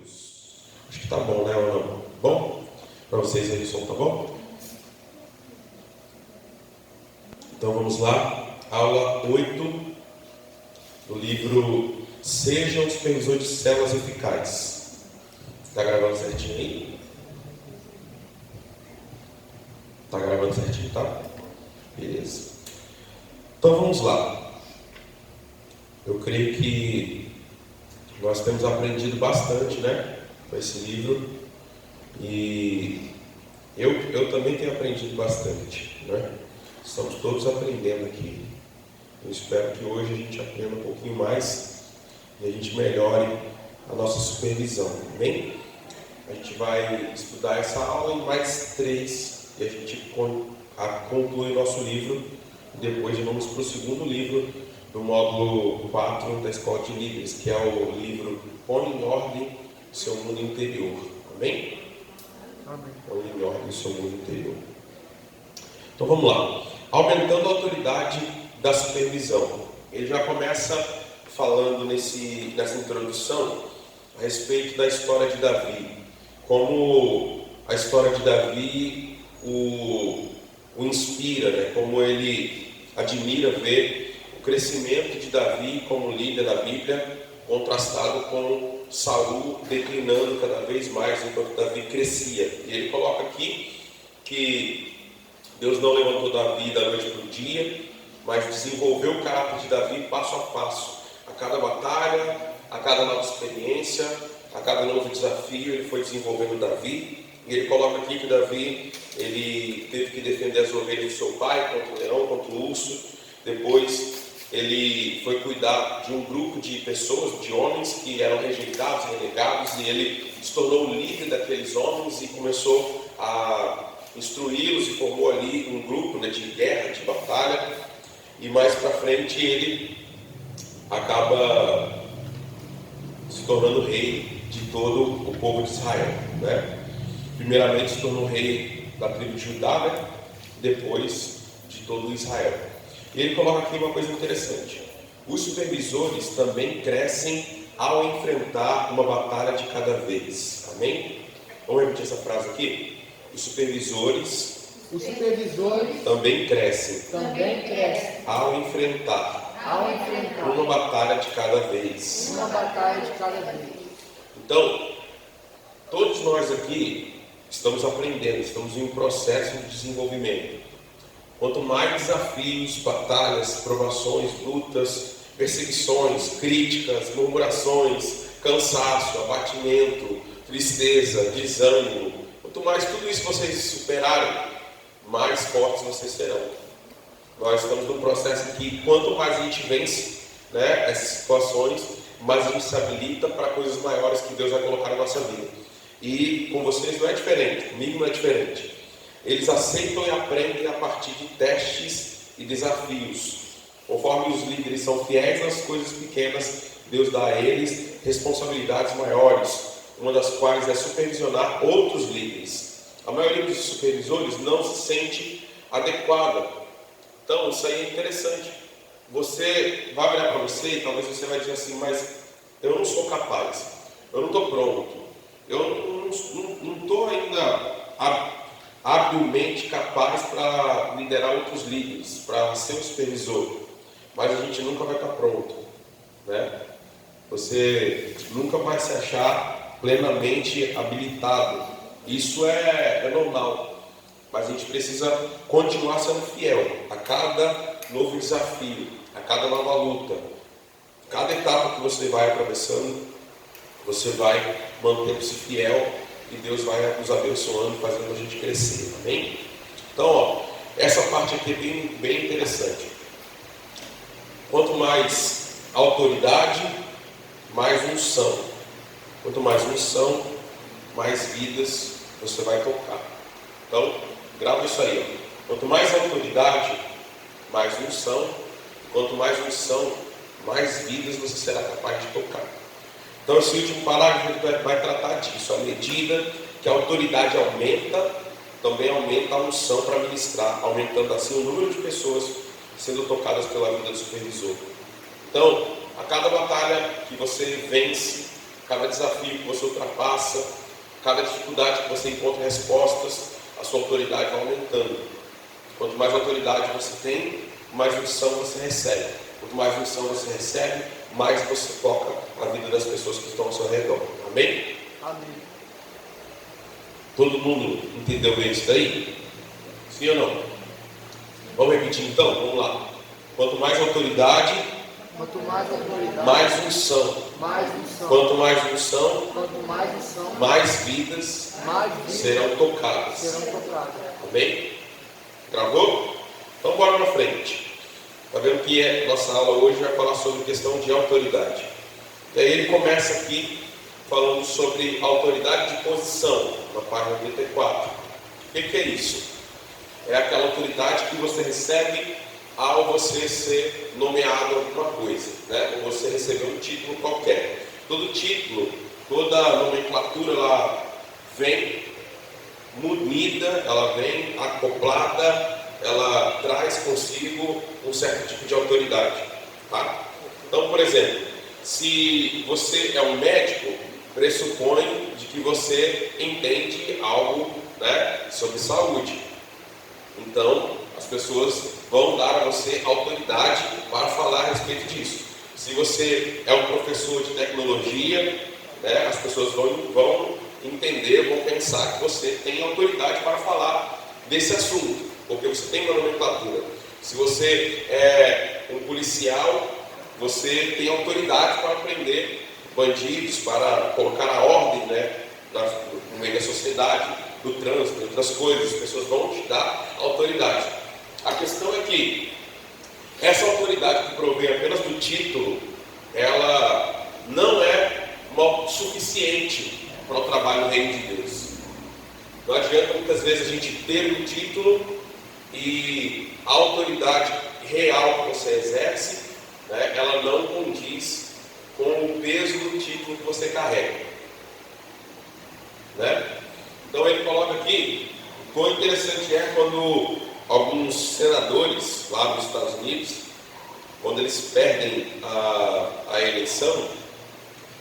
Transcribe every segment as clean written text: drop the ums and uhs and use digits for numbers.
Deus. Acho que tá bom, né, ou não? Bom? Para vocês aí o som tá bom? Então vamos lá. Aula 8 do livro Seja um Supervisor de Células Eficazes. Está gravando certinho aí? Está gravando certinho, tá? Beleza. Então vamos lá. Eu creio que nós temos aprendido bastante, né, com esse livro. E eu também tenho aprendido bastante, né? Estamos todos aprendendo aqui. Eu espero que hoje a gente aprenda um pouquinho mais e a gente melhore a nossa supervisão, amém? A gente vai estudar essa aula em mais 3 e a gente conclui o nosso livro. Depois vamos para o segundo livro do módulo 4 da Escola de Líderes, que é o livro Põe em Ordem o Seu Mundo Interior, amém? Põe em ordem o seu mundo interior. Então vamos lá. Aumentando a autoridade da supervisão. Ele já começa falando nessa introdução a respeito da história de Davi. Como a história de Davi o inspira, né? Como ele admira ver o crescimento de Davi como líder da Bíblia, contrastado com Saul declinando cada vez mais enquanto Davi crescia. E ele coloca aqui que Deus não levantou Davi da noite para o dia, mas desenvolveu o caráter de Davi passo a passo. A cada batalha, a cada nova experiência, a cada novo desafio, ele foi desenvolvendo Davi. E ele coloca aqui que Davi ele teve que defender as ovelhas do seu pai contra o leão, contra o urso. Depois ele foi cuidar de um grupo de pessoas, de homens que eram rejeitados, renegados, e ele se tornou o líder daqueles homens e começou a instruí-los e formou ali um grupo, né, de guerra, de batalha. E mais para frente ele acaba se tornando rei de todo o povo de Israel, né? Primeiramente se tornou rei da tribo de Judá, né? Depois de todo Israel. E ele coloca aqui uma coisa interessante: os supervisores também crescem ao enfrentar uma batalha de cada vez. Amém? Vamos repetir essa frase aqui? Os supervisores também crescem ao enfrentar uma batalha de cada vez. Então, todos nós aqui estamos aprendendo, estamos em um processo de desenvolvimento. Quanto mais desafios, batalhas, provações, lutas, perseguições, críticas, murmurações, cansaço, abatimento, tristeza, desânimo, quanto mais tudo isso vocês superarem, mais fortes vocês serão. Nós estamos num processo que quanto mais a gente vence, né, essas situações, mais a gente se habilita para coisas maiores que Deus vai colocar na nossa vida. E com vocês não é diferente, comigo não é diferente. Eles aceitam e aprendem a partir de testes e desafios. Conforme os líderes são fiéis nas coisas pequenas, Deus dá a eles responsabilidades maiores, uma das quais é supervisionar outros líderes. A maioria dos supervisores não se sente adequada. Então isso aí é interessante. Você vai olhar para você e talvez você vai dizer assim: mas eu não sou capaz, eu não estou pronto, eu não estou ainda habilmente capaz para liderar outros líderes, para ser um supervisor. Mas a gente nunca vai estar pronto, né? Você nunca vai se achar plenamente habilitado. Isso é normal, mas a gente precisa continuar sendo fiel a cada novo desafio, a cada nova luta. Cada etapa que você vai atravessando, você vai mantendo-se fiel e Deus vai nos abençoando, fazendo a gente crescer, amém? Então, essa parte aqui é bem interessante. Quanto mais autoridade, mais unção. Quanto mais unção, mais vidas você vai tocar. Então, grava isso aí, ó. Quanto mais autoridade, mais unção. Quanto mais unção, mais vidas você será capaz de tocar. Então esse último parágrafo vai tratar disso. À medida que a autoridade aumenta, também aumenta a unção para ministrar, aumentando assim o número de pessoas sendo tocadas pela vida do supervisor. Então, a cada batalha que você vence, cada desafio que você ultrapassa, cada dificuldade que você encontra respostas, a sua autoridade vai aumentando. Quanto mais autoridade você tem, mais unção você recebe. Quanto mais unção você recebe, mais você toca a vida das pessoas que estão ao seu redor. Amém? Amém. Todo mundo entendeu bem isso daí? Sim ou não? Vamos repetir então? Vamos lá. Quanto mais autoridade, mais unção. Quanto mais unção, mais vidas serão tocadas. Amém? Gravou? Então bora na frente. Está vendo que nossa aula hoje vai falar sobre questão de autoridade. E aí ele começa aqui falando sobre autoridade de posição, na página 34. O que é isso? É aquela autoridade que você recebe ao você ser nomeado alguma coisa, né? Ou você receber um título qualquer. Todo título, toda nomenclatura, ela vem munida, ela vem acoplada, ela traz consigo um certo tipo de autoridade, tá? Então, por exemplo, se você é um médico, pressupõe de que você entende algo, né, sobre saúde. Então, as pessoas vão dar a você autoridade para falar a respeito disso. Se você é um professor de tecnologia, né, as pessoas vão entender, vão pensar que você tem autoridade para falar desse assunto, porque você tem uma nomenclatura. Se você é um policial, você tem autoridade para prender bandidos, para colocar a ordem, né, no meio da sociedade, do trânsito, outras coisas. As pessoas vão te dar autoridade. A questão é que essa autoridade que provém apenas do título, ela não é suficiente para o trabalho no reino de Deus. Não adianta muitas vezes a gente ter um título e a autoridade real que você exerce, né, ela não condiz com o peso do título que você carrega, né? Então ele coloca aqui, o quão interessante é quando alguns senadores lá nos Estados Unidos, quando eles perdem a eleição,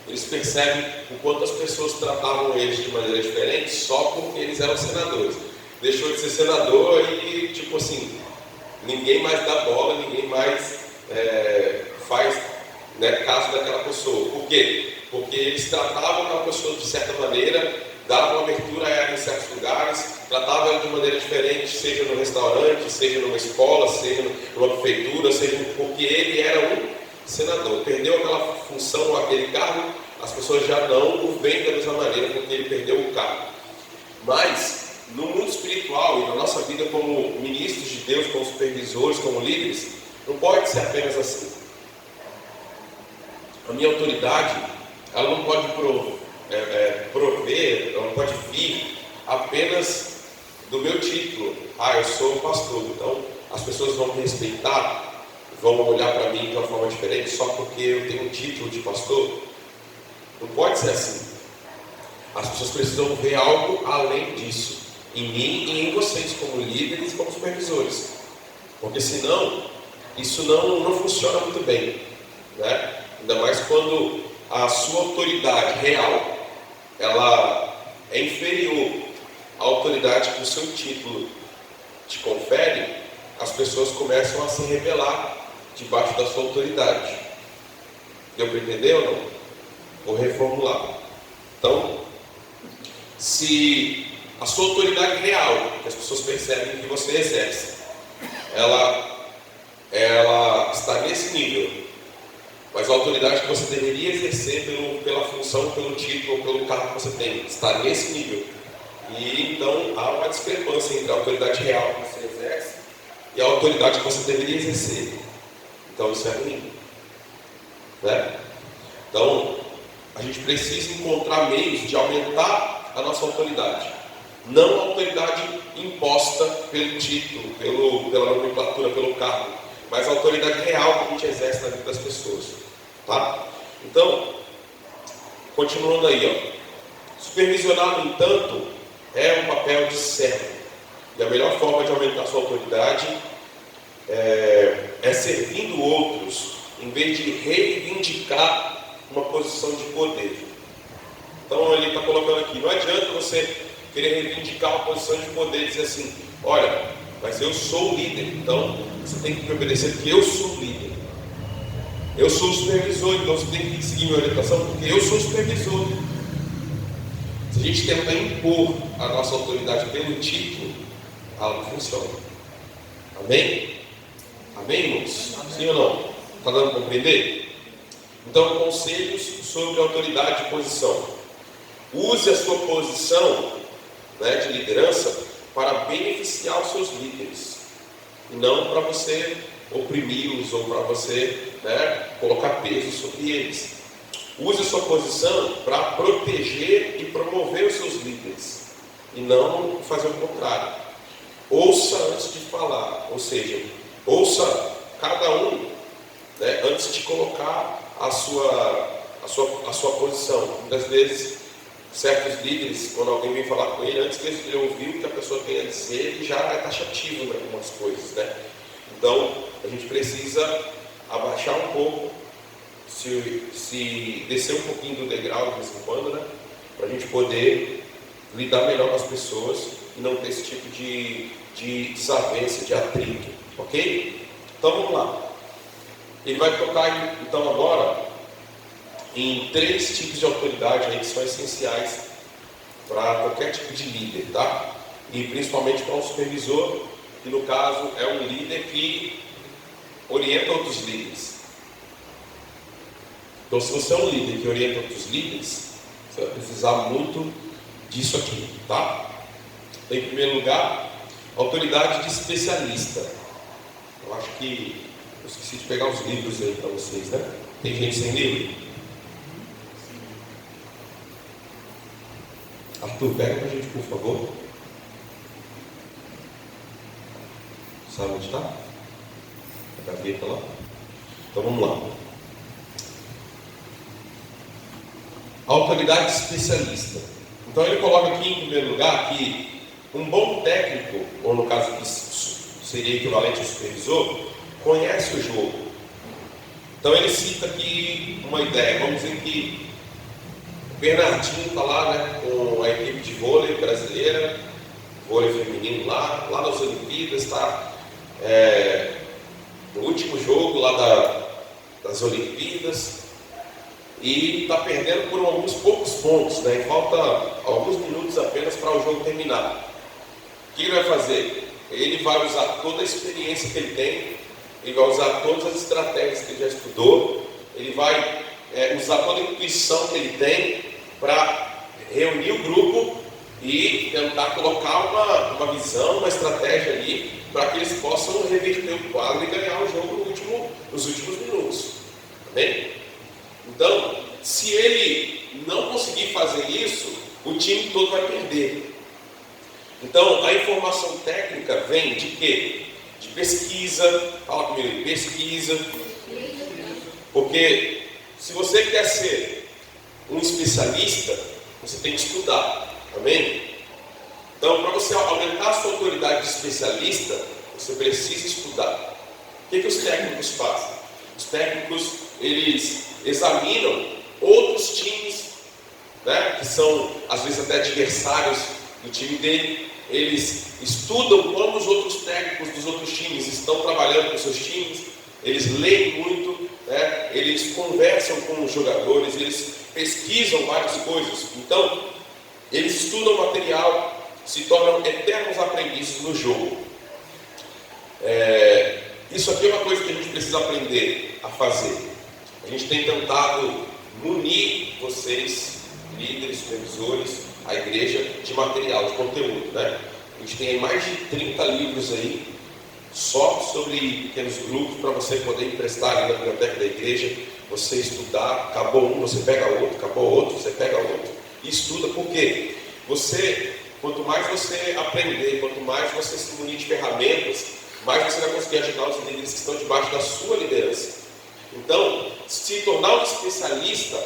eles percebem o quanto as pessoas tratavam eles de maneira diferente só porque eles eram senadores. Deixou de ser senador e, tipo assim, ninguém mais dá bola, ninguém mais faz, né, caso daquela pessoa. Por quê? Porque eles tratavam aquela pessoa de certa maneira, davam abertura a ela em certos lugares, tratavam ela de maneira diferente, seja no restaurante, seja numa escola, seja numa prefeitura, seja porque ele era um senador. Perdeu aquela função, aquele cargo, as pessoas já não o veem da mesma maneira porque ele perdeu o cargo. Mas, no mundo espiritual e na nossa vida como ministros de Deus, como supervisores, como líderes, não pode ser apenas assim. A minha autoridade, ela não pode prover, ela não pode vir apenas do meu título. Eu sou um pastor, então as pessoas vão me respeitar, vão olhar para mim de uma forma diferente só porque eu tenho um título de pastor. Não pode ser assim. As pessoas precisam ver algo além disso, em mim e em vocês, como líderes e como supervisores, porque senão isso não funciona muito bem, né? Ainda mais quando a sua autoridade real ela é inferior à autoridade que o seu título te confere. As pessoas começam a se rebelar debaixo da sua autoridade. Deu para entender ou não? Vou reformular. Então, se a sua autoridade real, que as pessoas percebem que você exerce, ela está nesse nível, mas a autoridade que você deveria exercer pela função, pelo título ou pelo cargo que você tem, está nesse nível. E então há uma discrepância entre a autoridade real que você exerce e a autoridade que você deveria exercer. Então isso é ruim, né? Então a gente precisa encontrar meios de aumentar a nossa autoridade. Não a autoridade imposta pelo título, pela nomenclatura, pelo cargo, mas a autoridade real que a gente exerce na vida das pessoas, tá? Então, continuando aí, supervisionar, no entanto, é um papel de servo. E a melhor forma de aumentar a sua autoridade é servindo outros, em vez de reivindicar uma posição de poder. Então ele está colocando aqui, não adianta você querer reivindicar uma posição de poder e dizer assim, olha, mas eu sou o líder, então você tem que me obedecer porque eu sou o líder. Eu sou o supervisor, então você tem que seguir minha orientação porque eu sou o supervisor. Se a gente tenta impor a nossa autoridade pelo título, algo funciona. Amém? Amém, irmãos? Sim ou não? Está dando para compreender? Então, conselhos sobre autoridade e posição. Use a sua posição, né, de liderança para beneficiar os seus líderes. E não para você oprimi-los ou para você, né, colocar peso sobre eles. Use a sua posição para proteger e promover os seus líderes. E não fazer o contrário. Ouça antes de falar. Ou seja, ouça cada um, né, antes de colocar a sua posição. Muitas vezes, certos líderes, quando alguém vem falar com ele, antes de ele ouvir o que a pessoa tem a dizer, ele já é taxativo em algumas coisas, né? Então, a gente precisa abaixar um pouco, se descer um pouquinho do degrau de vez em quando, né? Para a gente poder lidar melhor com as pessoas e não ter esse tipo de desavença, de atrito, ok? Então, vamos lá. Ele vai tocar, então, agora em 3 tipos de autoridade aí que são essenciais para qualquer tipo de líder, tá? E principalmente para um supervisor, que no caso é um líder que orienta outros líderes. Então, se você é um líder que orienta outros líderes, você vai precisar muito disso aqui, tá? Então, em primeiro lugar, autoridade de especialista. Eu acho que eu esqueci de pegar os livros aí para vocês, né? Tem gente sem livro? Arthur, pega pra gente, por favor. Sabe onde está? A gaveta lá. Então vamos lá. Autoridade especialista. Então ele coloca aqui em primeiro lugar que um bom técnico, ou no caso que seria equivalente ao supervisor, conhece o jogo. Então ele cita aqui uma ideia. Vamos dizer que o Bernardinho está lá, né, com a equipe de vôlei brasileira, vôlei feminino lá nas Olimpíadas, está no último jogo lá das Olimpíadas e está perdendo por alguns poucos pontos, né, e falta alguns minutos apenas para o jogo terminar. O que ele vai fazer? Ele vai usar toda a experiência que ele tem, ele vai usar todas as estratégias que ele já estudou, ele vai usar toda a intuição que ele tem para reunir o grupo e tentar colocar uma visão, uma estratégia ali para que eles possam reverter o quadro e ganhar o jogo nos últimos minutos. Amém? Então, se ele não conseguir fazer isso, o time todo vai perder. Então, a informação técnica vem de quê? De pesquisa. Fala comigo, pesquisa. Porque se você quer ser um especialista, você tem que estudar. Amém? Então, para você aumentar a sua autoridade de especialista, você precisa estudar. O que os técnicos fazem? Os técnicos, eles examinam outros times, né, que são, às vezes, até adversários do time dele. Eles estudam como os outros técnicos dos outros times estão trabalhando com seus times. Eles leem muito, né, eles conversam com os jogadores, eles pesquisam várias coisas. Então, eles estudam o material, se tornam eternos aprendizes no jogo. Isso aqui é uma coisa que a gente precisa aprender a fazer. A gente tem tentado munir vocês, líderes, supervisores, a igreja, de material, de conteúdo, né? A gente tem aí mais de 30 livros aí, só sobre pequenos grupos, para você poder emprestar ali na biblioteca da igreja, você estudar. Acabou um, você pega outro, acabou outro, você pega outro e estuda. Por quê? Quanto mais você aprender, quanto mais você se munir de ferramentas, mais você vai conseguir ajudar os líderes que estão debaixo da sua liderança. Então, se tornar um especialista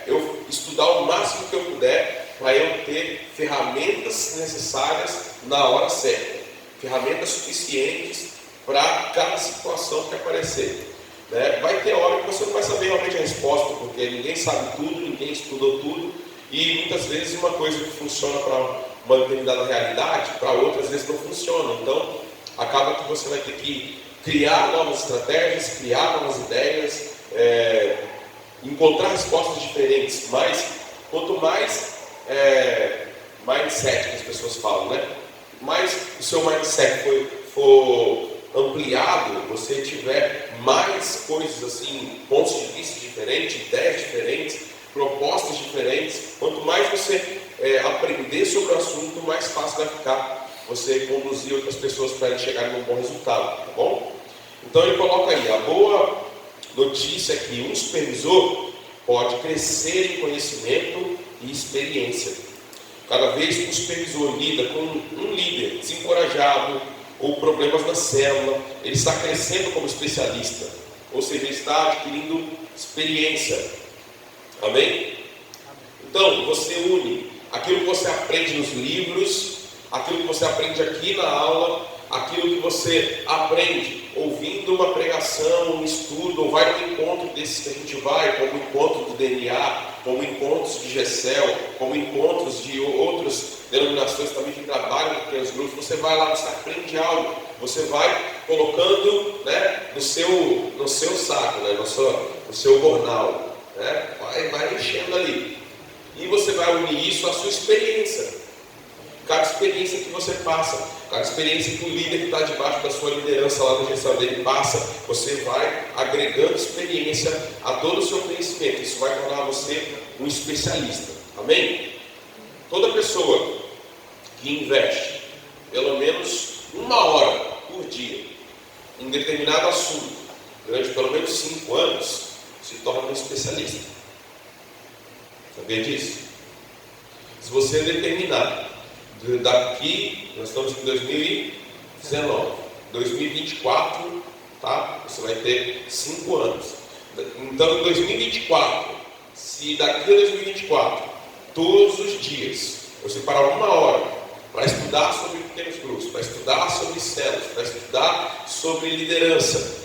eu estudar o máximo que eu puder para eu ter ferramentas necessárias na hora certa, ferramentas suficientes para cada situação que aparecer, né? Vai ter hora que você não vai saber realmente a resposta, porque ninguém sabe tudo, ninguém estudou tudo, E muitas vezes uma coisa que funciona para uma determinada realidade, para outras vezes não funciona. Então, acaba que você vai ter que criar novas estratégias, criar novas ideias, encontrar respostas diferentes. Mas, quanto mais mindset que as pessoas falam, né? Mais o seu mindset for ampliado, você tiver mais coisas assim, pontos de vista diferentes, ideias diferentes, propostas diferentes, quanto mais você aprender sobre o assunto, mais fácil vai ficar você conduzir outras pessoas para eles chegarem num bom resultado, tá bom? Então ele coloca aí, a boa notícia é que um supervisor pode crescer em conhecimento e experiência. Cada vez que um supervisor lida com um líder desencorajado ou problemas na célula, ele está crescendo como especialista, ou seja, ele está adquirindo experiência. Amém? Então, você une aquilo que você aprende nos livros, aquilo que você aprende aqui na aula, aquilo que você aprende ouvindo uma pregação, um estudo, ou vai no encontro desses que a gente vai, como o encontro do DNA, como encontros de GECEL, como encontros de outras denominações também que trabalham com pequenos grupos. Você vai lá, você aprende algo, você vai colocando, né, no seu saco, né, no seu jornal, né, vai enchendo ali. E você vai unir isso à sua experiência. Cada experiência que você passa, cada experiência que o líder que está debaixo da sua liderança lá no GECEL dele passa, você vai agregando experiência a todo o seu conhecimento. Isso vai tornar você um especialista. Amém? Toda pessoa que investe pelo menos 1 hora por dia em determinado assunto, durante pelo menos 5 anos, se torna um especialista. Sabia disso? Se você determinar daqui, nós estamos em 2019, 2024, tá? Você vai ter 5 anos. Então, em 2024, se daqui a 2024, todos os dias, você parar 1 hora para estudar sobre pequenos grupos, para estudar sobre células, para estudar sobre liderança,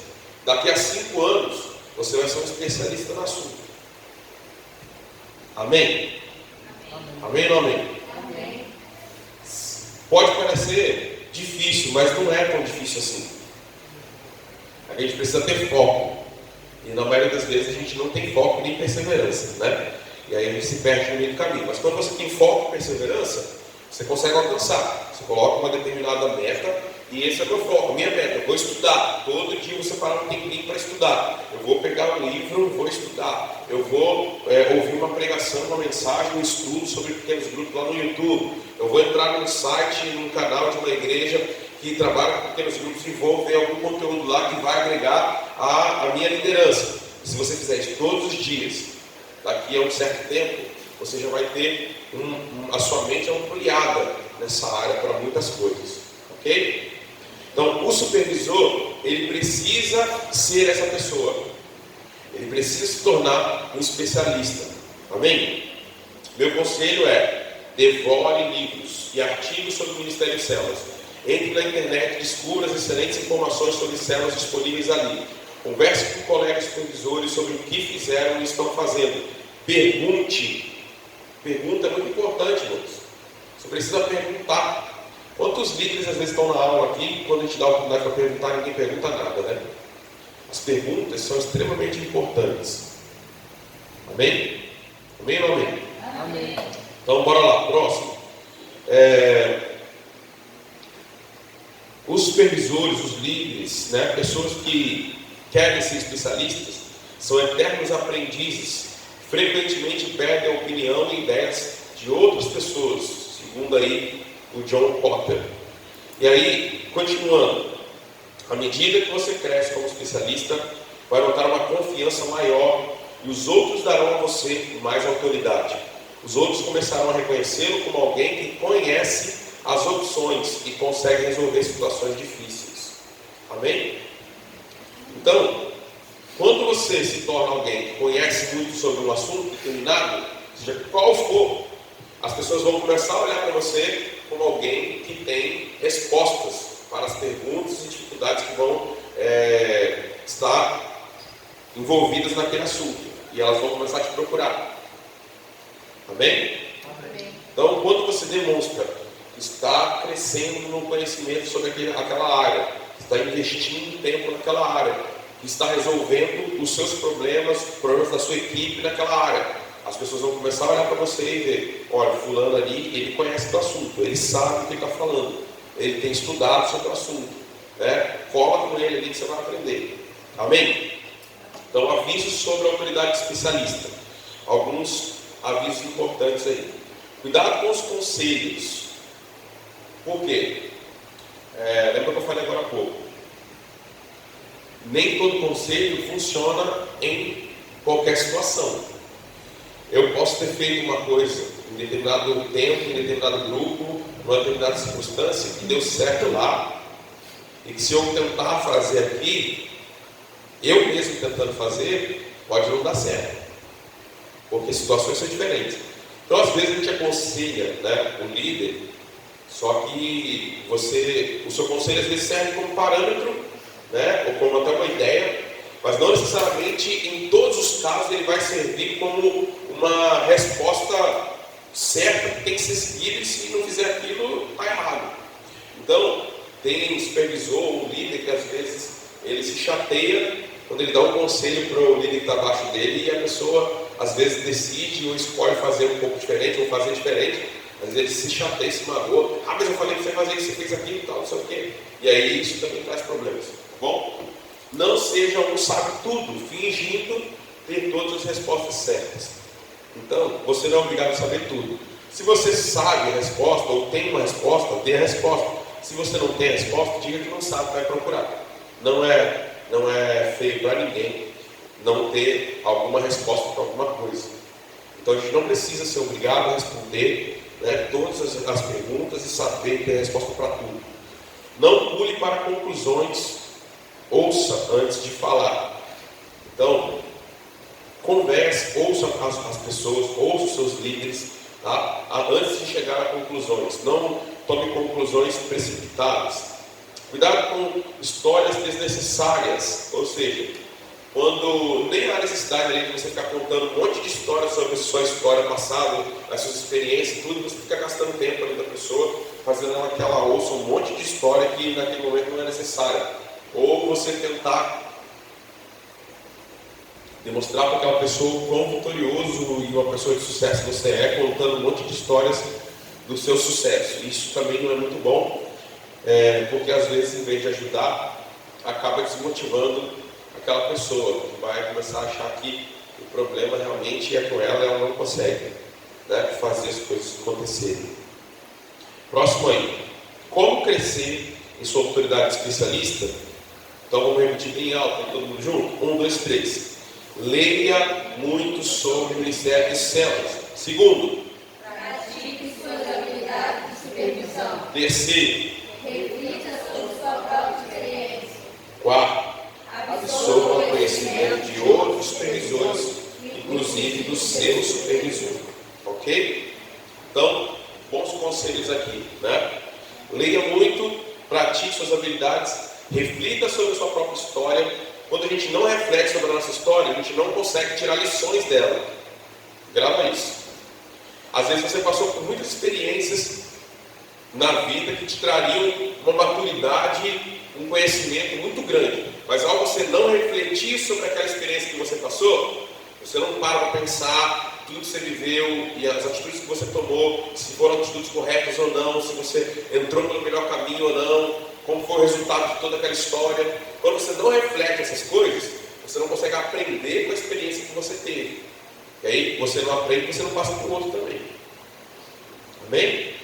daqui a 5 anos, você vai ser um especialista no assunto. Amém? Amém ou não amém? Amém. Pode parecer difícil, mas não é tão difícil assim. A gente precisa ter foco. E na maioria das vezes a gente não tem foco nem perseverança, né? E aí a gente se perde no meio do caminho. Mas quando você tem foco e perseverança, você consegue alcançar. Você coloca uma determinada meta e esse é o meu foco, minha meta. Eu vou estudar. Todo dia você parar um tempinho para estudar. Eu vou pegar um livro, vou estudar. Eu vou ouvir uma pregação, uma mensagem, um estudo sobre pequenos grupos lá no YouTube. Eu vou entrar num site, num canal de uma igreja que trabalha com pequenos grupos e vou ver algum conteúdo lá que vai agregar a minha liderança. E se você fizer isso todos os dias, daqui a um certo tempo, você já vai ter a sua mente ampliada nessa área para muitas coisas. Ok? Então, o supervisor, ele precisa ser essa pessoa. Ele precisa se tornar um especialista. Amém? Meu conselho é: devore livros e artigos sobre o Ministério de Células. Entre na internet, descubra as excelentes informações sobre células disponíveis ali. Converse com colegas supervisores sobre o que fizeram e estão fazendo. Pergunte. Pergunta é muito importante, irmãos. Você precisa perguntar. Quantos líderes às vezes estão na aula aqui, quando a gente dá a oportunidade para perguntar, ninguém pergunta nada, né? As perguntas são extremamente importantes. Amém? Amém ou não amém? Amém. Então, bora lá, próximo. Os supervisores, os líderes, né, pessoas que querem ser especialistas, são eternos aprendizes. Frequentemente perdem a opinião e ideias de outras pessoas, segundo aí o John Potter. E aí, continuando, à medida que você cresce como especialista, vai notar uma confiança maior e os outros darão a você mais autoridade. Os outros começarão a reconhecê-lo como alguém que conhece as opções e consegue resolver situações difíceis. Amém? Então, quando você se torna alguém que conhece muito sobre um assunto determinado, seja qual for, as pessoas vão começar a olhar para você como alguém que tem respostas para as perguntas e dificuldades que vão estar envolvidas naquele assunto. E elas vão começar a te procurar. Amém? Então, quando você demonstra que está crescendo no conhecimento sobre aquela área, está investindo tempo naquela área, que está resolvendo os seus problemas, os problemas da sua equipe naquela área, as pessoas vão começar a olhar para você e ver, olha, fulano ali, ele conhece do assunto, ele sabe o que está falando, ele tem estudado sobre o assunto, né? Cola com ele ali que você vai aprender. Amém? Então, avisos sobre a autoridade especialista. Alguns avisos importantes aí. Cuidado com os conselhos. Por quê? Lembra que eu falei agora há pouco? Nem todo conselho funciona em qualquer situação. Eu posso ter feito uma coisa em determinado tempo, em determinado grupo, numa determinada circunstância, que deu certo lá, e que se eu tentar fazer aqui, eu mesmo tentando fazer, pode não dar certo, porque situações são diferentes. Então, às vezes a gente aconselha, né, o líder, só que o seu conselho às vezes serve como parâmetro, né, ou como até uma ideia, mas não necessariamente em todos os casos ele vai servir como uma resposta certa que tem que ser seguida, e se não fizer aquilo, está errado. Então, tem um supervisor, um líder que às vezes ele se chateia quando ele dá um conselho para o líder que está abaixo dele, e a pessoa às vezes decide ou escolhe fazer um pouco diferente, ou fazer diferente. Às vezes ele se chateia, se magoa. Ah, mas eu falei que você fazer isso, você fez aquilo e tal, não sei o quê. E aí isso também traz problemas, tá bom? Não seja um sabe-tudo, fingindo ter todas as respostas certas. Então, você não é obrigado a saber tudo. Se você sabe a resposta, ou tem uma resposta, dê a resposta. Se você não tem a resposta, diga que não sabe, vai procurar. Não é feio para ninguém não ter alguma resposta para alguma coisa. Então a gente não precisa ser obrigado a responder, né, todas as perguntas e saber ter a resposta para tudo. Não pule para conclusões, ouça antes de falar. Então, converse, ouça as pessoas, ouça os seus líderes, tá? Antes de chegar a conclusões. Não tome conclusões precipitadas. Cuidado com histórias desnecessárias, ou seja, quando nem há necessidade ali de você ficar contando um monte de histórias sobre a sua história passada, as suas experiências, tudo, você fica gastando tempo ali da pessoa, fazendo ela que ela ouça um monte de história que naquele momento não é necessária. Ou você tentar demonstrar para aquela pessoa o quão vitorioso e uma pessoa de sucesso você é, contando um monte de histórias do seu sucesso. Isso também não é muito bom, porque às vezes, em vez de ajudar, acaba desmotivando aquela pessoa, que vai começar a achar que o problema realmente é com ela, ela não consegue, né, fazer as coisas acontecerem. Próximo aí. Como crescer em sua autoridade especialista? Então vamos repetir bem alto, todo mundo junto? 1, 2, 3. Leia muito sobre o ministério de células. Segundo, pratique suas habilidades de supervisão. Terceiro, Reflita sobre sua própria experiência. quarto, absorva o conhecimento de outros supervisores, inclusive do seu supervisor. Ok? Então, bons conselhos aqui, né? Leia muito, pratique suas habilidades, reflita sobre a sua própria história. Quando a gente não reflete sobre a nossa história, a gente não consegue tirar lições dela. Grava isso. Às vezes você passou por muitas experiências na vida que te trariam uma maturidade, um conhecimento muito grande. Mas ao você não refletir sobre aquela experiência que você passou, você não para para pensar tudo que você viveu e as atitudes que você tomou, se foram atitudes corretas ou não, se você entrou pelo melhor caminho ou não, como foi o resultado de toda aquela história. Quando você não reflete essas coisas, você não consegue aprender com a experiência que você teve. E aí você não aprende, você não passa para o outro também. Amém?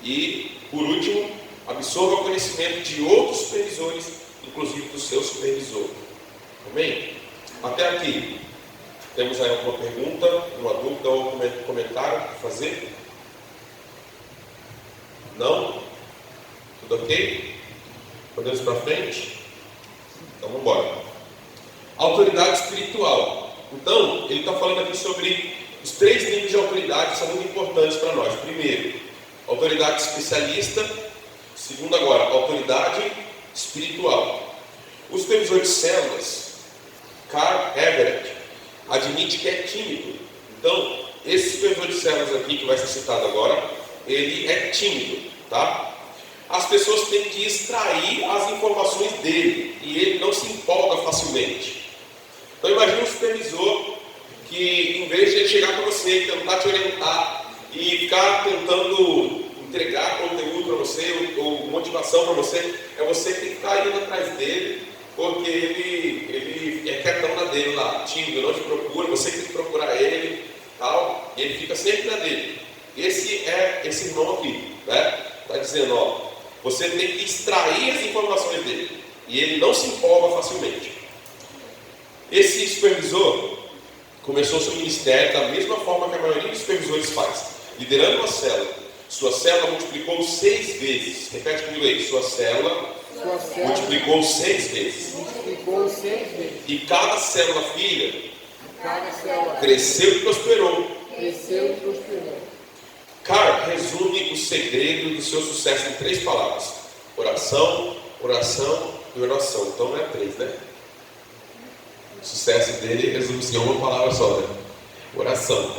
E, por último, absorva o conhecimento de outros supervisores, inclusive do seu supervisor. Amém? Até aqui. Temos aí alguma pergunta, uma dúvida ou comentário para fazer? Não? Tudo ok? Podemos ir para frente? Então vamos embora. Autoridade espiritual. Então, ele está falando aqui sobre os 3 níveis de autoridade que são muito importantes para nós. Primeiro, autoridade especialista. Segundo agora, autoridade espiritual. O supervisor de células, Carl Everett, admite que é tímido. Então, esse supervisor de células aqui, que vai ser citado agora, ele é tímido, tá? As pessoas têm que extrair as informações dele, e ele não se empolga facilmente. Então imagine um supervisor que, em vez de ele chegar para você e tentar te orientar, e ficar tentando entregar conteúdo para você, ou motivação para você, é você que tem que ficar indo atrás dele, porque ele é quietão na dele lá, tímido, não te procura, você que tem que procurar ele, tal, e ele fica sempre na dele. Esse é esse irmão aqui, né? Está dizendo, ó, você tem que extrair as informações dele, e ele não se empolga facilmente. Esse supervisor começou seu ministério da mesma forma que a maioria dos supervisores faz, liderando uma célula. Sua célula multiplicou 6 vezes. Repete comigo aí. Sua célula multiplicou 6 vezes. E cada célula filha cresceu e prosperou. Carr resume o segredo do seu sucesso em 3 palavras: oração, oração e oração. Então não é 3, né? O sucesso dele resume-se em uma palavra só, né? Oração.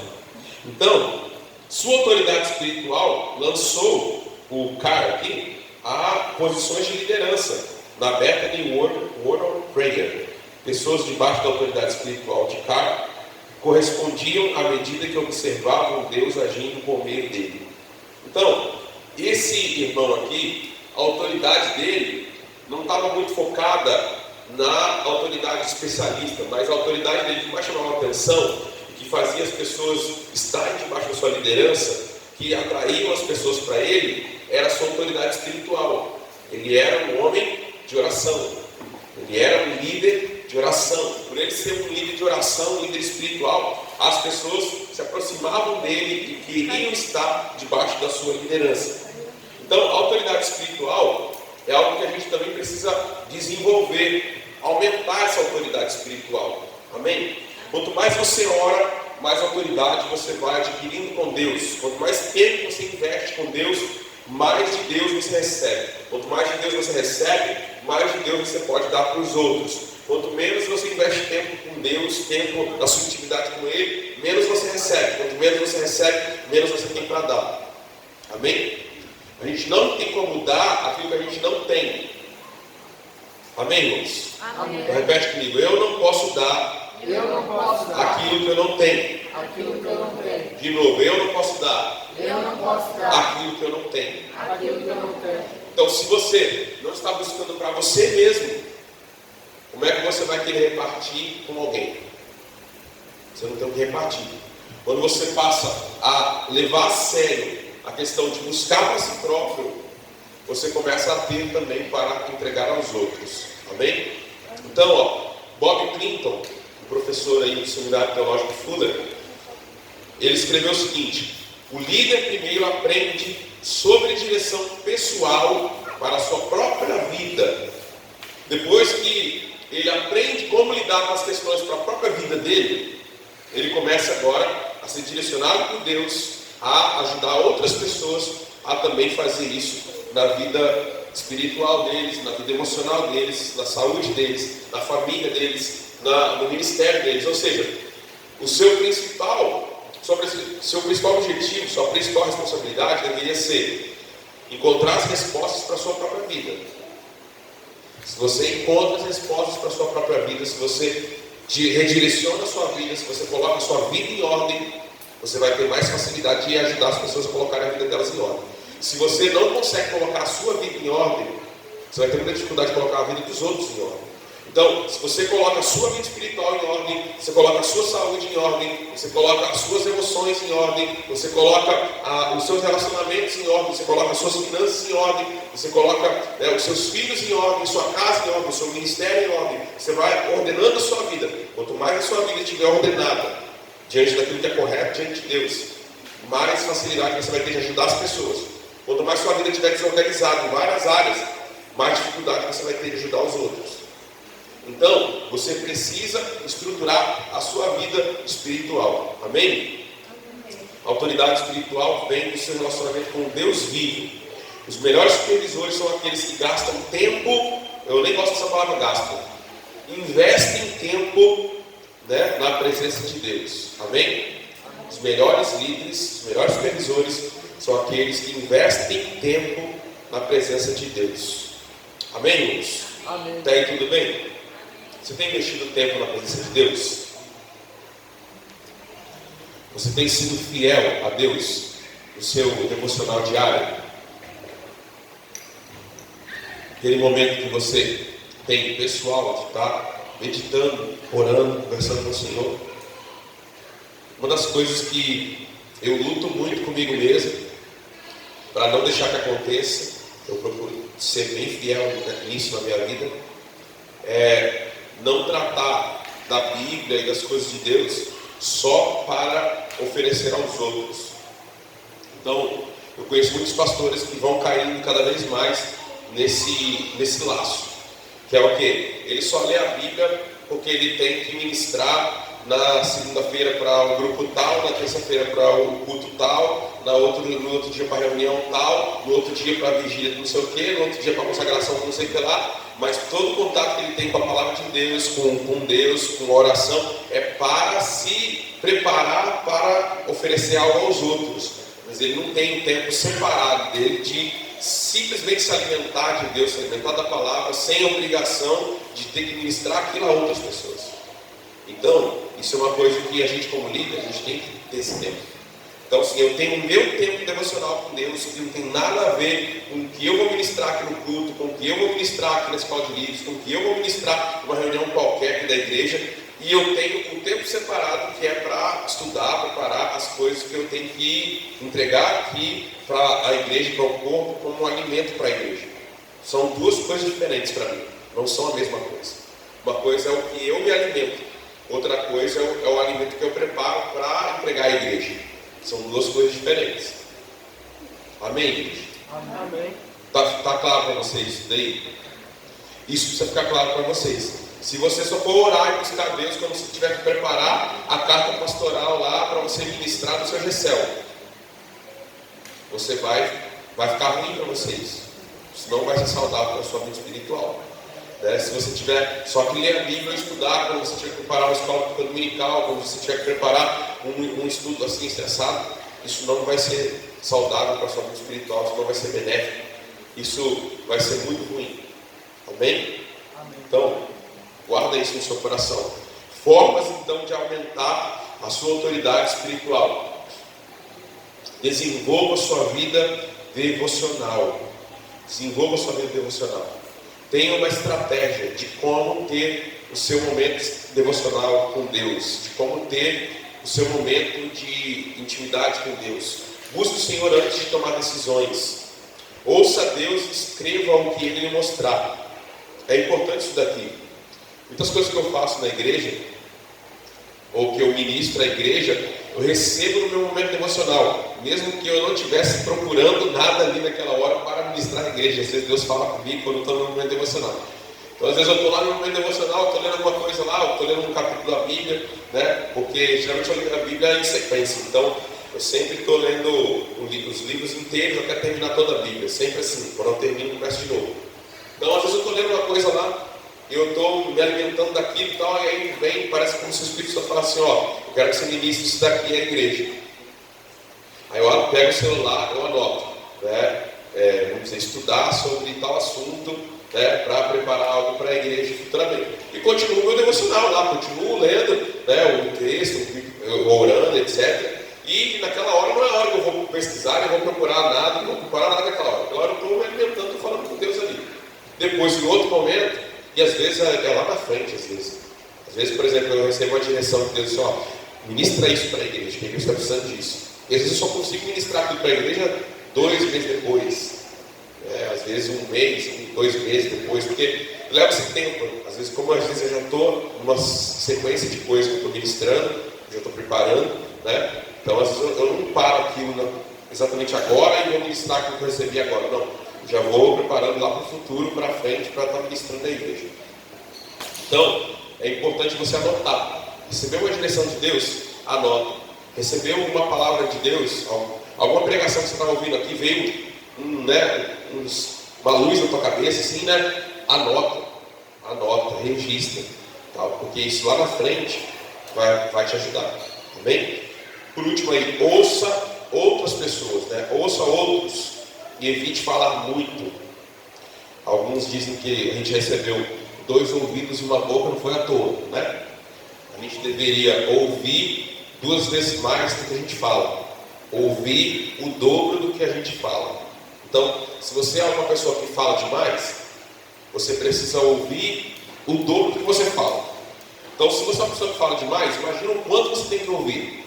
Então, sua autoridade espiritual lançou o Carr aqui a posições de liderança na Bethany Word of Prayer. Pessoas debaixo da autoridade espiritual de Carr correspondiam à medida que observavam Deus agindo por meio dele. Então, esse irmão aqui, a autoridade dele não estava muito focada na autoridade especialista, mas a autoridade dele que mais chamava a atenção e que fazia as pessoas estarem debaixo da sua liderança, que atraíam as pessoas para ele, era a sua autoridade espiritual. Ele era um homem de oração, ele era um líder de oração. Por ele ser um líder de oração, um líder espiritual, as pessoas se aproximavam dele e queriam estar debaixo da sua liderança. Então, a autoridade espiritual é algo que a gente também precisa desenvolver, aumentar essa autoridade espiritual. Amém? Quanto mais você ora, mais autoridade você vai adquirindo com Deus. Quanto mais tempo você investe com Deus, mais de Deus você recebe. Quanto mais de Deus você recebe, mais de Deus você pode dar para os outros. Quanto menos você investe tempo com Deus, tempo da sua intimidade com Ele, menos você recebe. Quanto menos você recebe, menos você tem para dar. Amém? A gente não tem como dar aquilo que a gente não tem. Amém, irmãos? Amém. Então, repete comigo. Eu não posso dar aquilo que eu não tenho. De novo, eu não posso dar aquilo que eu não tenho. Então, se você não está buscando para você mesmo, como é que você vai querer repartir com alguém? Você não tem o que repartir. Quando você passa a levar a sério a questão de buscar para si próprio, você começa a ter também para entregar aos outros. Amém? Então, ó, Bob Clinton, o professor aí do Seminário Teológico Fuller, ele escreveu o seguinte: o líder primeiro aprende sobre direção pessoal para a sua própria vida. Depois que ele aprende como lidar com as questões para a própria vida dele, ele começa agora a ser direcionado por Deus a ajudar outras pessoas a também fazer isso na vida espiritual deles, na vida emocional deles, na saúde deles, na família deles, no ministério deles. Ou seja, o seu principal objetivo, sua principal responsabilidade deveria ser encontrar as respostas para a sua própria vida. Se você encontra as respostas para a sua própria vida, se você redireciona a sua vida, se você coloca a sua vida em ordem, você vai ter mais facilidade de ajudar as pessoas a colocarem a vida delas em ordem. Se você não consegue colocar a sua vida em ordem, você vai ter muita dificuldade de colocar a vida dos outros em ordem. Então, se você coloca a sua vida espiritual em ordem, você coloca a sua saúde em ordem, você coloca as suas emoções em ordem, você coloca os seus relacionamentos em ordem, você coloca as suas finanças em ordem, você coloca os seus filhos em ordem, sua casa em ordem, o seu ministério em ordem, você vai ordenando a sua vida. Quanto mais a sua vida estiver ordenada, diante daquilo que é correto, diante de Deus, mais facilidade você vai ter de ajudar as pessoas. Quanto mais sua vida estiver desorganizada em várias áreas, mais dificuldade você vai ter de ajudar os outros. Então, você precisa estruturar a sua vida espiritual. Amém? A autoridade espiritual vem do seu relacionamento com Deus vivo. Os melhores supervisores são aqueles que gastam tempo, eu nem gosto dessa palavra gastam, investem tempo, né, na presença de Deus. Amém? os melhores líderes, os melhores supervisores são aqueles que investem tempo na presença de Deus. Amém, irmãos? Amém. Está aí tudo bem? Você tem investido tempo na presença de Deus? Você tem sido fiel a Deus no seu devocional diário? Aquele momento que você tem pessoal de estar meditando, orando, conversando com o Senhor. Uma das coisas que eu luto muito comigo mesmo, para não deixar que aconteça, eu procuro ser bem fiel nisso na minha vida, é não tratar da Bíblia e das coisas de Deus só para oferecer aos outros. Então, eu conheço muitos pastores que vão caindo cada vez mais nesse laço, que é o quê? Ele só lê a Bíblia porque ele tem que ministrar na segunda-feira para o grupo tal, na terça-feira para o culto tal, no outro dia para a reunião tal, no outro dia para a vigília não sei o que, no outro dia para a consagração não sei o que lá. Mas todo o contato que ele tem com a palavra de Deus, com Deus, com a oração, é para se preparar para oferecer algo aos outros. Mas ele não tem um tempo separado dele de simplesmente se alimentar de Deus, se alimentar da palavra, sem obrigação de ter que ministrar aquilo a outras pessoas. Então, isso é uma coisa que a gente como líder, a gente tem que ter esse tempo. Então, assim, eu tenho o meu tempo devocional com Deus, que não tem nada a ver com o que eu vou ministrar aqui no culto, com o que eu vou ministrar aqui na escola de líderes, com o que eu vou ministrar numa reunião qualquer aqui da igreja. E eu tenho um tempo separado que é para estudar, preparar as coisas que eu tenho que entregar aqui para a igreja, para o corpo, como um alimento para a igreja. São duas coisas diferentes para mim, não são a mesma coisa. Uma coisa é o que eu me alimento, outra coisa é o alimento que eu preparo para entregar à igreja. São duas coisas diferentes. Amém, igreja? Amém. Tá claro para vocês isso daí? Isso precisa ficar claro para vocês. Se você só for orar e buscar Deus quando você tiver que preparar a carta pastoral lá para você ministrar no seu GCL, você vai ficar ruim para vocês. Senão vai ser saudável para a sua vida espiritual. Né? Se você tiver só que ler a Bíblia e estudar, quando você tiver que preparar uma escola dominical, quando você tiver que preparar um estudo assim estressado, isso não vai ser saudável para a sua vida espiritual, isso não vai ser benéfico, isso vai ser muito ruim. Amém? Amém. Então, guarda isso no seu coração. Formas então de aumentar a sua autoridade espiritual. Desenvolva a sua vida devocional. Desenvolva a sua vida devocional. Tenha uma estratégia de como ter o seu momento devocional com Deus, de como ter o seu momento de intimidade com Deus. Busque o Senhor antes de tomar decisões. Ouça Deus e escreva o que Ele lhe mostrar. É importante isso daqui. Muitas coisas que eu faço na igreja, ou que eu ministro à igreja, eu recebo no meu momento devocional, mesmo que eu não estivesse procurando nada ali naquela hora para ministrar à igreja. Às vezes Deus fala comigo quando eu estou no meu momento devocional. Então às vezes eu estou lá no meu momento devocional, estou lendo alguma coisa lá, eu estou lendo um capítulo da Bíblia, né? Porque geralmente eu leio a Bíblia em sequência, então eu sempre estou lendo os livros inteiros até terminar toda a Bíblia, sempre assim, quando eu termino eu começo de novo. Então às vezes eu estou lendo uma coisa lá, eu estou me alimentando daquilo e tal, e aí vem, parece como se o Espírito Santo falasse assim, ó, eu quero que você ministre isso daqui à igreja. Aí eu pego o celular, eu anoto, né, vamos dizer, estudar sobre tal assunto, né, para preparar algo para a igreja futuramente. E continuo meu devocional lá, continuo lendo, né, o texto, orando, etc. E naquela hora não é a hora que eu vou pesquisar, eu vou procurar nada, não vou procurar nada naquela hora. Naquela hora eu estou me alimentando, estou falando com Deus ali. Depois, em outro momento, e às vezes é lá na frente, às vezes, por exemplo, eu recebo uma direção de Deus assim, ó, ministra isso para a igreja, que a igreja está precisando disso. E às vezes eu só consigo ministrar aquilo para a igreja 2 meses depois, às vezes 1 mês, 2 meses depois, porque leva esse tempo. Às vezes, como às vezes eu já estou numa sequência de coisas que eu estou ministrando, já estou preparando, né? Então às vezes eu não paro aquilo exatamente agora e vou ministrar aquilo que eu recebi agora, não. Já vou preparando lá para o futuro, para frente, para estar ministrando a igreja. Então, é importante você anotar. Recebeu uma direção de Deus? Anota. Recebeu uma palavra de Deus? Alguma pregação que você estava ouvindo aqui, veio uma luz na tua cabeça, assim, né? Anota, registra. Tal, porque isso lá na frente vai te ajudar. Amém? Por último aí, ouça outras pessoas, né? Ouça outros e evite falar muito. Alguns dizem que a gente recebeu 2 ouvidos e uma boca, não foi à toa, né? A gente deveria ouvir 2 vezes mais do que a gente fala. Ouvir o dobro do que a gente fala. Então, se você é uma pessoa que fala demais, você precisa ouvir o dobro do que você fala. Então, se você é uma pessoa que fala demais, imagina o quanto você tem que ouvir.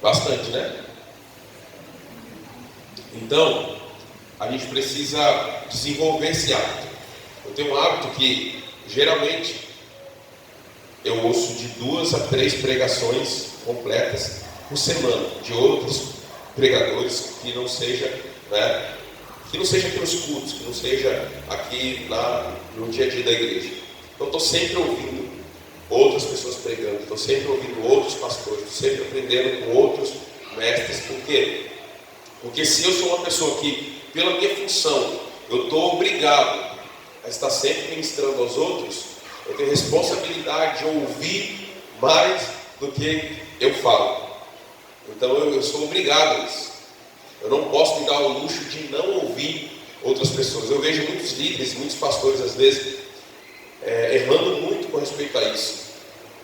Bastante, né? Então, a gente precisa desenvolver esse hábito. Eu tenho um hábito que, geralmente, eu ouço de 2 a 3 pregações completas por semana, de outros pregadores que não seja, né, que não seja aqui nos cultos, que não seja aqui no dia a dia da igreja. Então, estou sempre ouvindo outras pessoas pregando, estou sempre ouvindo outros pastores, estou sempre aprendendo com outros mestres. Por quê? Porque se eu sou uma pessoa que, pela minha função, eu estou obrigado a estar sempre ministrando aos outros, eu tenho responsabilidade de ouvir mais do que eu falo. Então eu sou obrigado a isso. Eu não posso me dar o luxo de não ouvir outras pessoas. Eu vejo muitos líderes, muitos pastores às vezes errando muito com respeito a isso,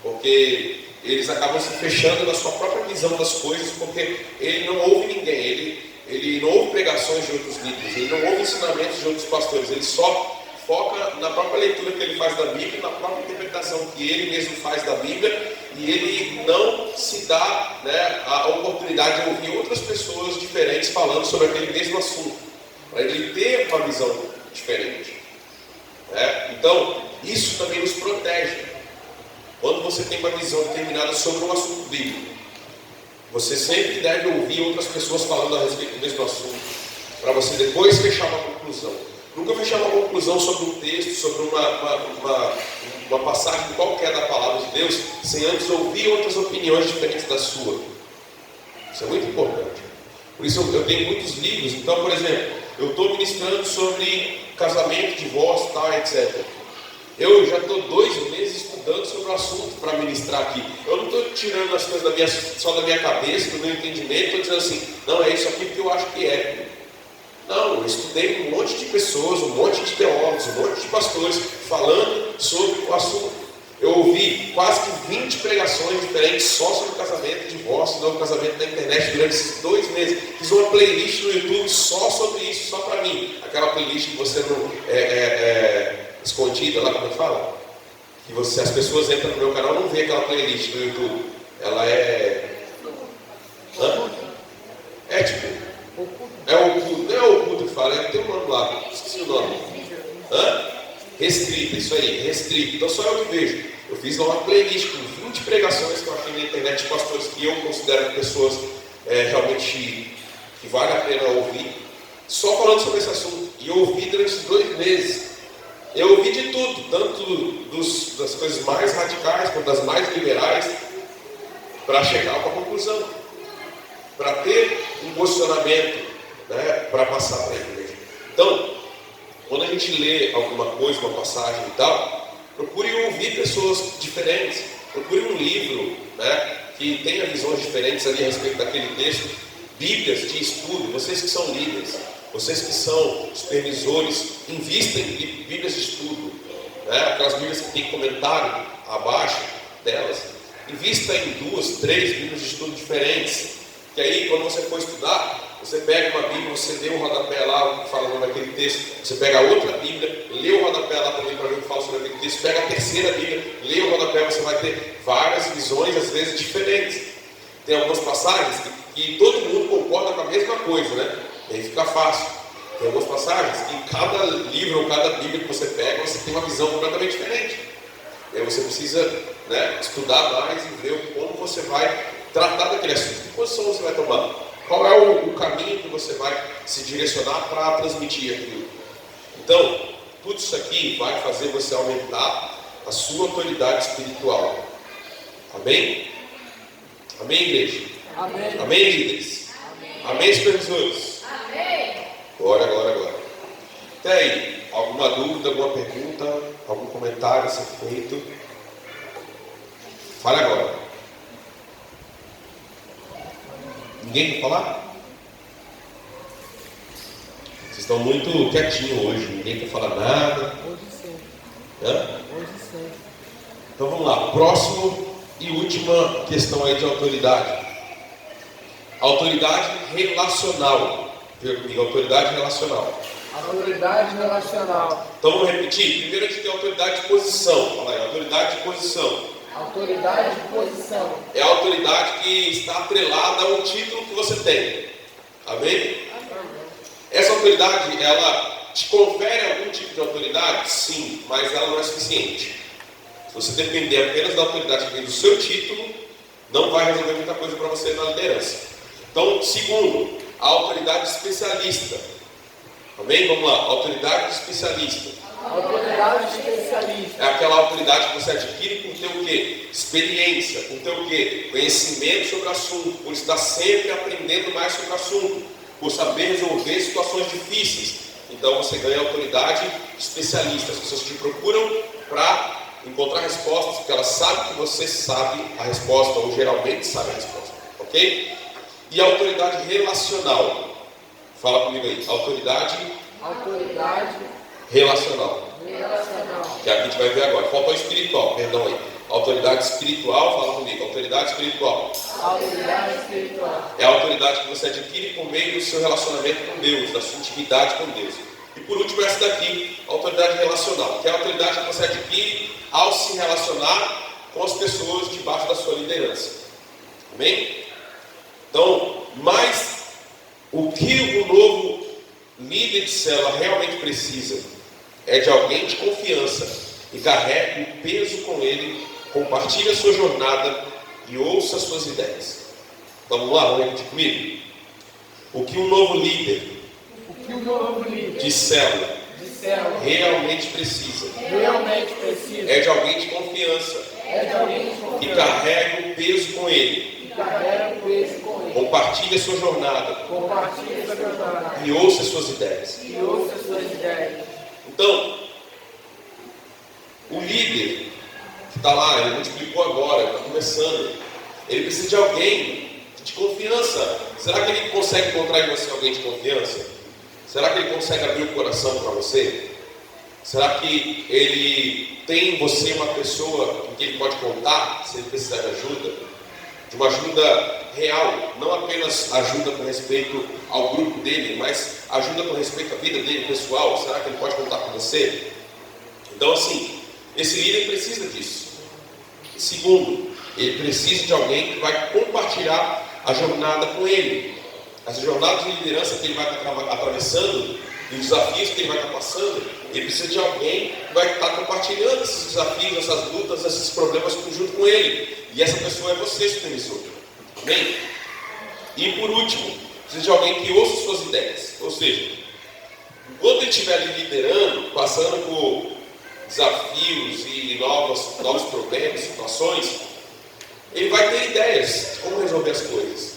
porque eles acabam se fechando na sua própria visão das coisas, porque ele não ouve ninguém, ele não ouve pregações de outros líderes, ele não ouve ensinamentos de outros pastores, ele só foca na própria leitura que ele faz da Bíblia, na própria interpretação que ele mesmo faz da Bíblia, e ele não se dá, né, a oportunidade de ouvir outras pessoas diferentes falando sobre aquele mesmo assunto, para ele ter uma visão diferente. Então, isso também nos protege. Quando você tem uma visão determinada sobre um assunto bíblico, você sempre deve ouvir outras pessoas falando a respeito do mesmo assunto, para você depois fechar uma conclusão. Nunca fechar uma conclusão sobre um texto, sobre uma passagem qualquer da palavra de Deus, sem antes ouvir outras opiniões diferentes da sua. Isso é muito importante. Por isso eu tenho muitos livros. Então, por exemplo, eu estou ministrando sobre casamento, divórcio, tal, etc. Eu já estou 2 meses estudando sobre o assunto para ministrar aqui. Eu não estou tirando as coisas só da minha cabeça, do meu entendimento, estou dizendo assim, não, é isso aqui que eu acho que é. Não, eu estudei um monte de pessoas, um monte de teólogos, um monte de pastores falando sobre o assunto. Eu ouvi quase que 20 pregações diferentes só sobre casamento, divórcio, novo casamento na internet durante esses 2 meses. Fiz uma playlist no YouTube só sobre isso, só para mim. Aquela playlist que você não escondida lá, como é que fala? Que as pessoas entram no meu canal e não vê aquela playlist no YouTube. Ela oculto, não é oculto que fala, tem um nome lá, esqueci o nome. Restrita, isso aí, restrita. Então só eu que vejo. Eu fiz uma playlist com 20 pregações que eu achei na internet de pastores que eu considero pessoas realmente que vale a pena ouvir, só falando sobre esse assunto. E eu ouvi durante 2 meses. Eu ouvi de tudo, tanto das coisas mais radicais quanto das mais liberais, para chegar a uma conclusão, para ter um posicionamento, né, para passar para a igreja. Então, quando a gente lê alguma coisa, uma passagem e tal, procure ouvir pessoas diferentes, procure um livro, né, que tenha visões diferentes ali a respeito daquele texto, bíblias de estudo. Vocês que são líderes, vocês que são supervisores, invistam em bíblias de estudo, né, aquelas bíblias que tem comentário abaixo delas, invista em 2, 3 bíblias de estudo diferentes, que aí quando você for estudar, você pega uma Bíblia, você lê o rodapé lá, o que fala sobre aquele texto, você pega a outra Bíblia, lê o rodapé lá também para ver o que fala sobre aquele texto, pega a terceira Bíblia, lê o rodapé, você vai ter várias visões, às vezes diferentes. Tem algumas passagens que todo mundo concorda com a mesma coisa, né? E aí fica fácil. Tem algumas passagens que em cada livro ou cada Bíblia que você pega, você tem uma visão completamente diferente. E aí você precisa, né, estudar mais e ver como você vai tratar daquele assunto. Que posição você vai tomar? Qual é o caminho que você vai se direcionar para transmitir aquilo? Então, tudo isso aqui vai fazer você aumentar a sua autoridade espiritual. Amém? Amém, igreja? Amém. Amém, líderes? Amém, supervisores? Amém. Glória, glória, glória. Até aí, alguma dúvida, alguma pergunta, algum comentário a ser feito? Fale agora. Ninguém quer falar? Vocês estão muito quietinhos hoje, ninguém quer falar nada. Hoje sim. Hã? Hoje sim. Então vamos lá, próximo e última questão aí de autoridade. Autoridade relacional. Veja comigo, autoridade relacional. Autoridade relacional. Então vamos repetir. Primeiro a gente tem autoridade de posição. Fala aí, autoridade de posição. Autoridade de posição. É a autoridade que está atrelada ao título que você tem. Amém? Essa autoridade, ela te confere algum tipo de autoridade? Sim, mas ela não é suficiente. Se você depender apenas da autoridade que vem do seu título, não vai resolver muita coisa para você na liderança. Então, segundo, a autoridade especialista. Amém? Vamos lá, autoridade especialista. Autoridade especialista. É aquela autoridade que você adquire com o teu quê? Experiência, com o teu quê? Conhecimento sobre o assunto, por estar sempre aprendendo mais sobre o assunto, por saber resolver situações difíceis. Então você ganha autoridade especialista. As pessoas te procuram para encontrar respostas, porque elas sabem que você sabe a resposta, ou geralmente sabe a resposta. Ok? E a autoridade relacional. Fala comigo aí. Autoridade relacional. Que é a que a gente vai ver agora. Faltou espiritual, perdão aí. Autoridade espiritual, fala comigo. Autoridade espiritual. Autoridade espiritual. É a autoridade que você adquire por meio do seu relacionamento com Deus, da sua intimidade com Deus. E por último, essa daqui, autoridade relacional, que é a autoridade que você adquire ao se relacionar com as pessoas debaixo da sua liderança. Amém? Então, mas o que o novo líder de célula realmente precisa é de alguém de confiança e carregue o peso com ele, compartilhe a sua jornada e ouça as suas ideias. Então vamos lá, vamos repetir comigo? O que um novo líder de célula realmente precisa é de alguém de confiança que carregue o peso com ele, compartilhe a sua jornada e ouça as suas ideias. Então, o líder que está lá, ele multiplicou agora, está começando, ele precisa de alguém de confiança. Será que ele consegue encontrar em você alguém de confiança? Será que ele consegue abrir o coração para você? Será que ele tem em você uma pessoa em que ele pode contar se ele precisar de ajuda? De uma ajuda real, não apenas ajuda com respeito ao grupo dele, mas ajuda com respeito à vida dele pessoal. Será que ele pode contar com você? Então assim, esse líder precisa disso. Segundo, ele precisa de alguém que vai compartilhar a jornada com ele. As jornadas de liderança que ele vai estar atravessando, e os desafios que ele vai estar passando, ele precisa de alguém que vai estar compartilhando esses desafios, essas lutas, esses problemas junto com ele. E essa pessoa é você, supervisor. Amém? E por último, precisa de alguém que ouça suas ideias. Ou seja, enquanto ele estiver ali liderando, passando por desafios e novos problemas, situações, ele vai ter ideias de como resolver as coisas.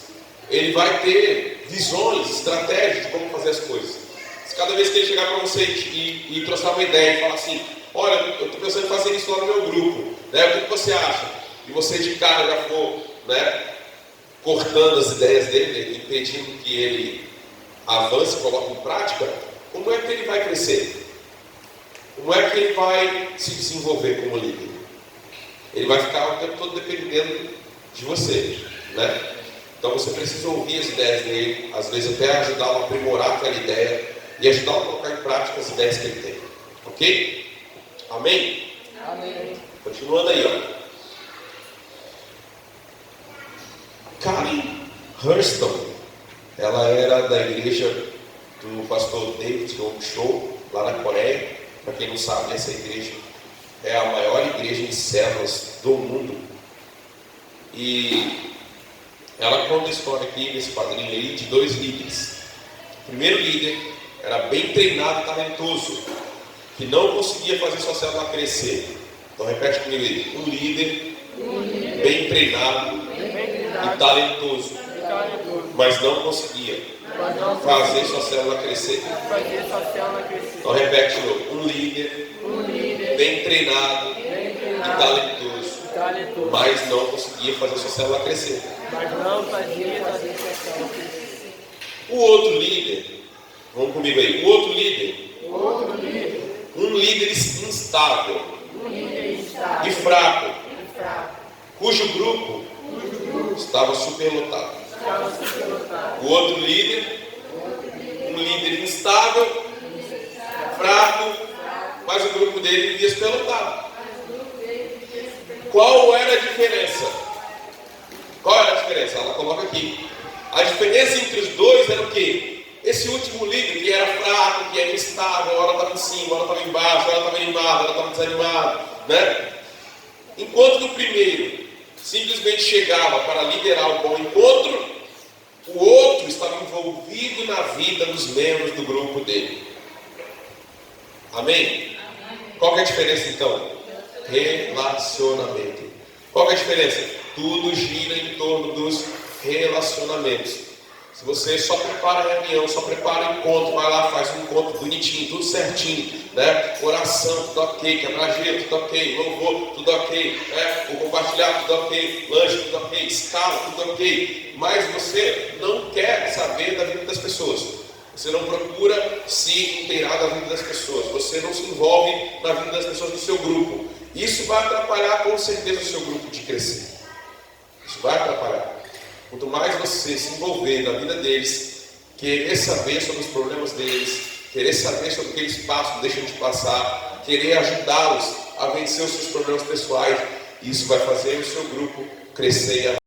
Ele vai ter visões, estratégias de como fazer as coisas. Se cada vez que ele chegar para você e trouxer uma ideia e falar assim, olha, eu estou pensando em fazer isso lá no meu grupo, né? O que você acha? E você de cara já for, né, cortando as ideias dele, impedindo que ele avance e coloque em prática, como é que ele vai crescer? Como é que ele vai se desenvolver como líder? Ele vai ficar o tempo todo dependendo de você, né? Então você precisa ouvir as ideias dele, às vezes até ajudá-lo a aprimorar aquela ideia e ajudá-lo a colocar em prática as ideias que ele tem. Ok? Amém? Amém. Continuando aí, ó. Karen Hurston, ela era da igreja do pastor David Yong Cho, lá na Coreia. Para quem não sabe, essa igreja é a maior igreja em células do mundo. E ela conta a história aqui nesse quadrinho aí de dois líderes. O primeiro líder era bem treinado e talentoso, que não conseguia fazer sua célula crescer. Então repete comigo aí. Um líder bem treinado e talentoso, mas não conseguia fazer sua célula crescer. Então repete de novo. Um líder bem treinado e talentoso, talentoso, mas não conseguia fazer a sua célula crescer. mas não fazia fazer sua célula crescer. O outro líder, vamos comigo aí, o outro líder, Outro líder, um líder instável instável e fraco, e fraco, cujo grupo estava superlotado. estava superlotado. O outro líder, um líder instável, fraco, mas o grupo dele vivia superlotado. Qual era a diferença? Qual era a diferença? Ela coloca aqui. A diferença entre os dois era o quê? Esse último líder, que era fraco, que era instável, uma hora estava em cima, uma hora estava embaixo, uma hora estava animado, uma hora estava desanimado, né? Enquanto que o primeiro simplesmente chegava para liderar o bom encontro, o outro estava envolvido na vida dos membros do grupo dele. Amém? Qual que é a diferença então? Relacionamento. Qual que é a diferença? Tudo gira em torno dos relacionamentos. Se você só prepara a reunião, só prepara o encontro, vai lá, faz um encontro bonitinho, tudo certinho, né? Oração, tudo ok, quebra-gelo, tudo ok, louvor, tudo ok, né? O compartilhar, tudo ok, lanche, tudo ok, escala, tudo ok. Mas você não quer saber da vida das pessoas. Você não procura se inteirar da vida das pessoas. Você não se envolve na vida das pessoas do seu grupo. Isso vai atrapalhar com certeza o seu grupo de crescer. Isso vai atrapalhar. Quanto mais você se envolver na vida deles, querer saber sobre os problemas deles, querer saber sobre o que eles passam, deixam de passar, querer ajudá-los a vencer os seus problemas pessoais, isso vai fazer o seu grupo crescer e